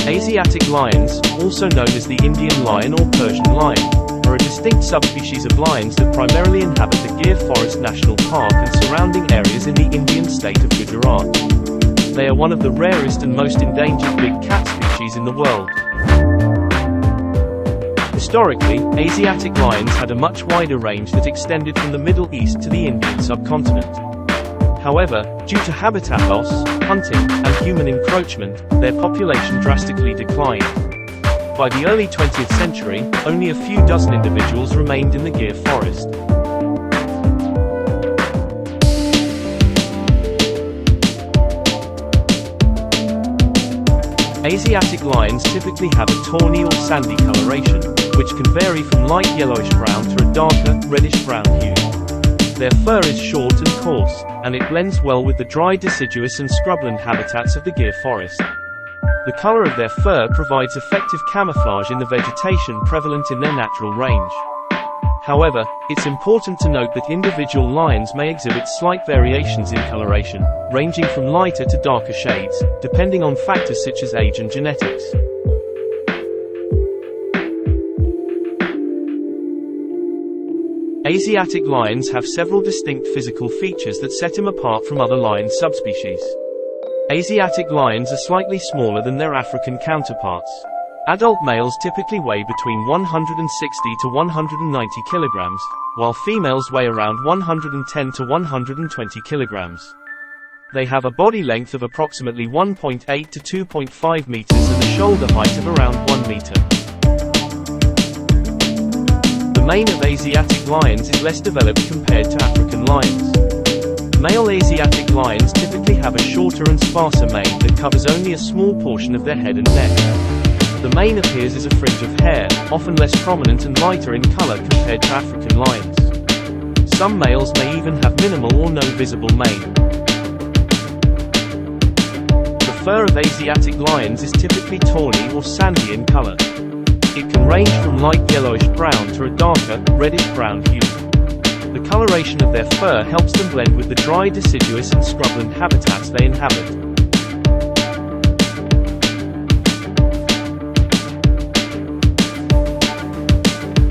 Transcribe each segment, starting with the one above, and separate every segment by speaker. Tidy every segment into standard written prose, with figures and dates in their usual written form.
Speaker 1: Asiatic lions, also known as the Indian lion or Persian lion, are a distinct subspecies of lions that primarily inhabit the Gir Forest National Park and surrounding areas in the Indian state of Gujarat. They are one of the rarest and most endangered big cat species in the world. Historically, Asiatic lions had a much wider range that extended from the Middle East to the Indian subcontinent. However, due to habitat loss, hunting, and human encroachment, their population drastically declined. By the early 20th century, only a few dozen individuals remained in the Gir forest. Asiatic lions typically have a tawny or sandy coloration, which can vary from light yellowish-brown to a darker, reddish-brown hue. Their fur is short and coarse, and it blends well with the dry deciduous and scrubland habitats of the Gir forest. The color of their fur provides effective camouflage in the vegetation prevalent in their natural range. However, it's important to note that individual lions may exhibit slight variations in coloration, ranging from lighter to darker shades, depending on factors such as age and genetics. Asiatic lions have several distinct physical features that set them apart from other lion subspecies. Asiatic lions are slightly smaller than their African counterparts. Adult males typically weigh between 160 to 190 kilograms, while females weigh around 110 to 120 kilograms. They have a body length of approximately 1.8 to 2.5 meters and a shoulder height of around 1 meter. The mane of Asiatic lions is less developed compared to African lions. Male Asiatic lions typically have a shorter and sparser mane that covers only a small portion of their head and neck. The mane appears as a fringe of hair, often less prominent and lighter in color compared to African lions. Some males may even have minimal or no visible mane. The fur of Asiatic lions is typically tawny or sandy in color. It can range from light yellowish-brown to a darker, reddish-brown hue. The coloration of their fur helps them blend with the dry deciduous and scrubland habitats they inhabit.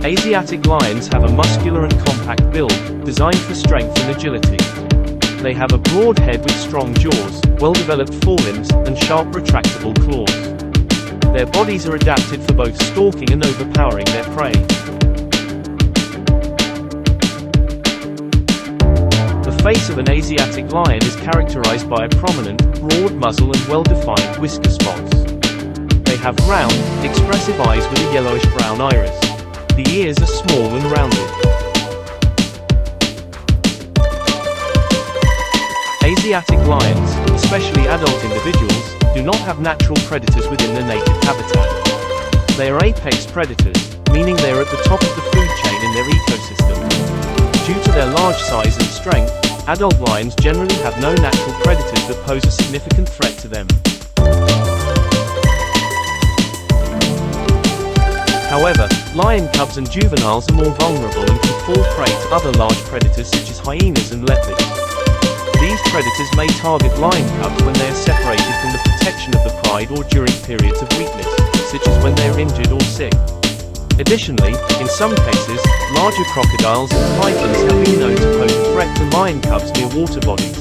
Speaker 1: Asiatic lions have a muscular and compact build, designed for strength and agility. They have a broad head with strong jaws, well-developed forelimbs, and sharp retractable claws. Their bodies are adapted for both stalking and overpowering their prey. The face of an Asiatic lion is characterized by a prominent, broad muzzle and well-defined whisker spots. They have round, expressive eyes with a yellowish-brown iris. The ears are small and rounded. Asiatic lions, especially adult individuals, do not have natural predators within their native habitat. They are apex predators, meaning they are at the top of the food chain in their ecosystem. Due to their large size and strength, adult lions generally have no natural predators that pose a significant threat to them. However, lion cubs and juveniles are more vulnerable and can fall prey to other large predators such as hyenas and leopards. These predators may target lion cubs when they are separated from the protection of the pride or during periods of weakness, such as when they are injured or sick. Additionally, in some cases, larger crocodiles and pythons have been known to pose a threat to lion cubs near water bodies.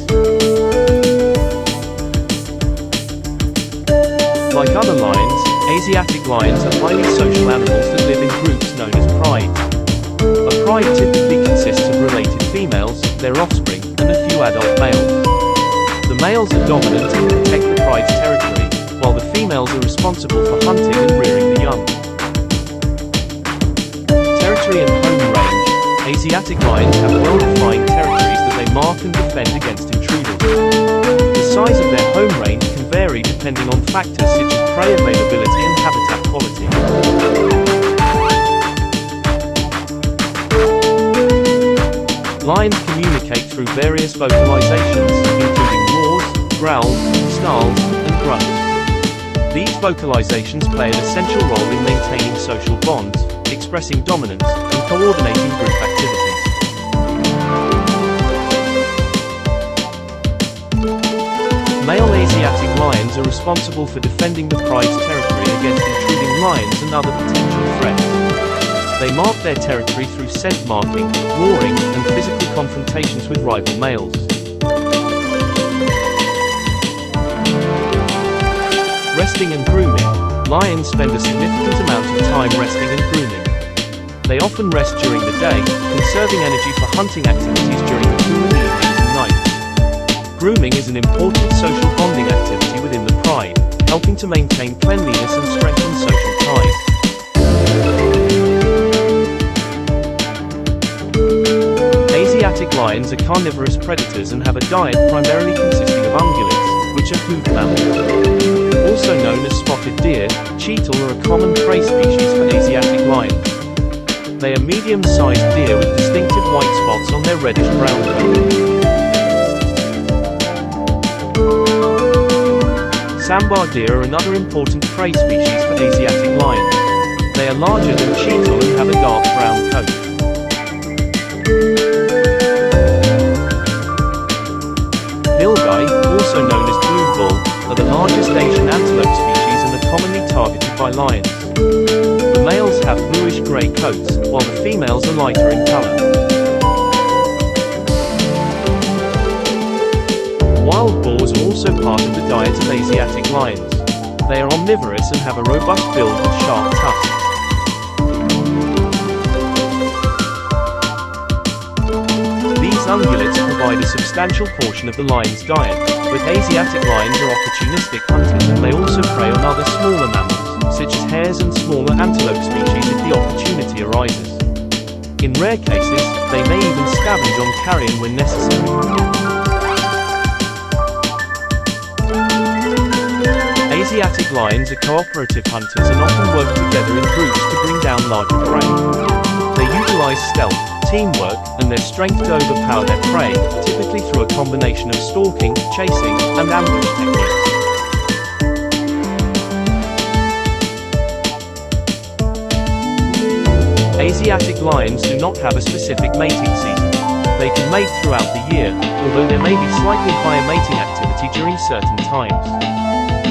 Speaker 1: Like other lions, Asiatic lions are highly social animals that live in groups known as prides. A pride typically consists of related females, their offspring, and a few adult males. The males are dominant and protect the pride's territory, while the females are responsible for hunting and rearing the young. Territory and home range. Asiatic lions have well-defined territories that they mark and defend against intruders. The size of their home range can vary depending on factors such as prey availability and habitat quality. Lions communicate through various vocalizations, including roars, growls, snarls, and grunts. These vocalizations play an essential role in maintaining social bonds, expressing dominance, and coordinating group activities. Male Asiatic lions are responsible for defending the pride's territory against intruding lions and other potential threats. They mark their territory through scent marking, roaring, and physical confrontations with rival males. Resting and grooming. Lions spend a significant amount of time resting and grooming. They often rest during the day, conserving energy for hunting activities during the cooler evenings and nights. Grooming is an important social bonding activity within the pride, helping to maintain cleanliness and strengthen social ties. Asiatic lions are carnivorous predators and have a diet primarily consisting of ungulates, which are hoofed mammals. Also known as spotted deer, cheetal are a common prey species for Asiatic lions. They are medium-sized deer with distinctive white spots on their reddish-brown coat. Sambar deer are another important prey species for Asiatic lions. They are larger than cheetal and have a dark brown coat. Nilgai, also known as blue bull, are the largest Asian antelope species and are commonly targeted by lions. The males have bluish-grey coats, while the females are lighter in color. Wild boars are also part of the diet of Asiatic lions. They are omnivorous and have a robust build with sharp tusks. These ungulates provide a substantial portion of the lion's diet, but Asiatic lions are opportunistic hunters and they also prey on other smaller mammals, such as hares and smaller antelope species if the opportunity arises. In rare cases, they may even scavenge on carrion when necessary. Asiatic lions are cooperative hunters and often work together in groups to bring down larger prey. They utilize stealth, teamwork, and their strength to overpower their prey, typically through a combination of stalking, chasing, and ambush techniques. Asiatic lions do not have a specific mating season. They can mate throughout the year, although there may be slightly higher mating activity during certain times.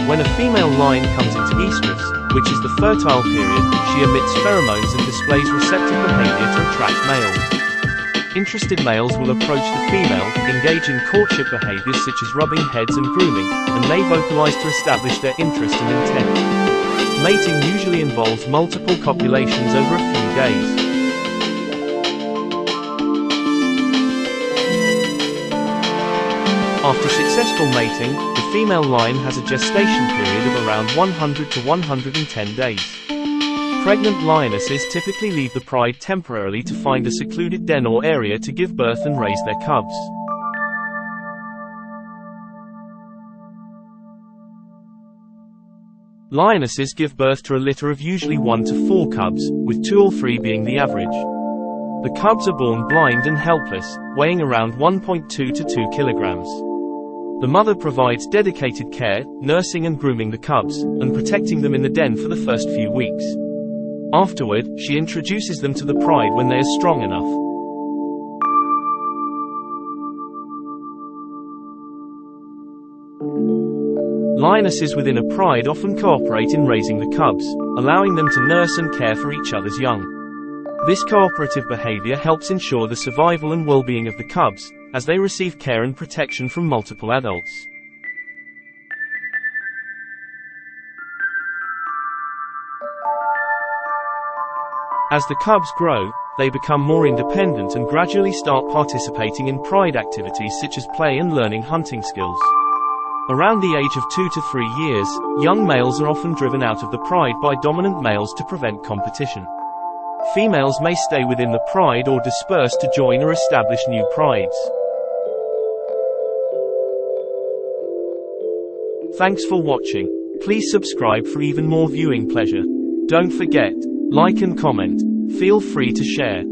Speaker 1: When a female lion comes into estrus, which is the fertile period, she emits pheromones and displays receptive behavior to attract males. Interested males will approach the female, engage in courtship behaviors such as rubbing heads and grooming, and may vocalize to establish their interest and intent. Mating usually involves multiple copulations over a few days. After successful mating, the female lion has a gestation period of around 100 to 110 days. Pregnant lionesses typically leave the pride temporarily to find a secluded den or area to give birth and raise their cubs. Lionesses give birth to a litter of usually 1 to 4 cubs, with 2 or 3 being the average. The cubs are born blind and helpless, weighing around 1.2 to 2 kilograms. The mother provides dedicated care, nursing and grooming the cubs, and protecting them in the den for the first few weeks. Afterward, she introduces them to the pride when they are strong enough. Lionesses within a pride often cooperate in raising the cubs, allowing them to nurse and care for each other's young. This cooperative behavior helps ensure the survival and well-being of the cubs, as they receive care and protection from multiple adults. As the cubs grow, they become more independent and gradually start participating in pride activities such as play and learning hunting skills. Around the age of 2 to 3 years, young males are often driven out of the pride by dominant males to prevent competition. Females may stay within the pride or disperse to join or establish new prides. Thanks for watching. Please subscribe for even more viewing pleasure. Don't forget, like and comment. Feel free to share.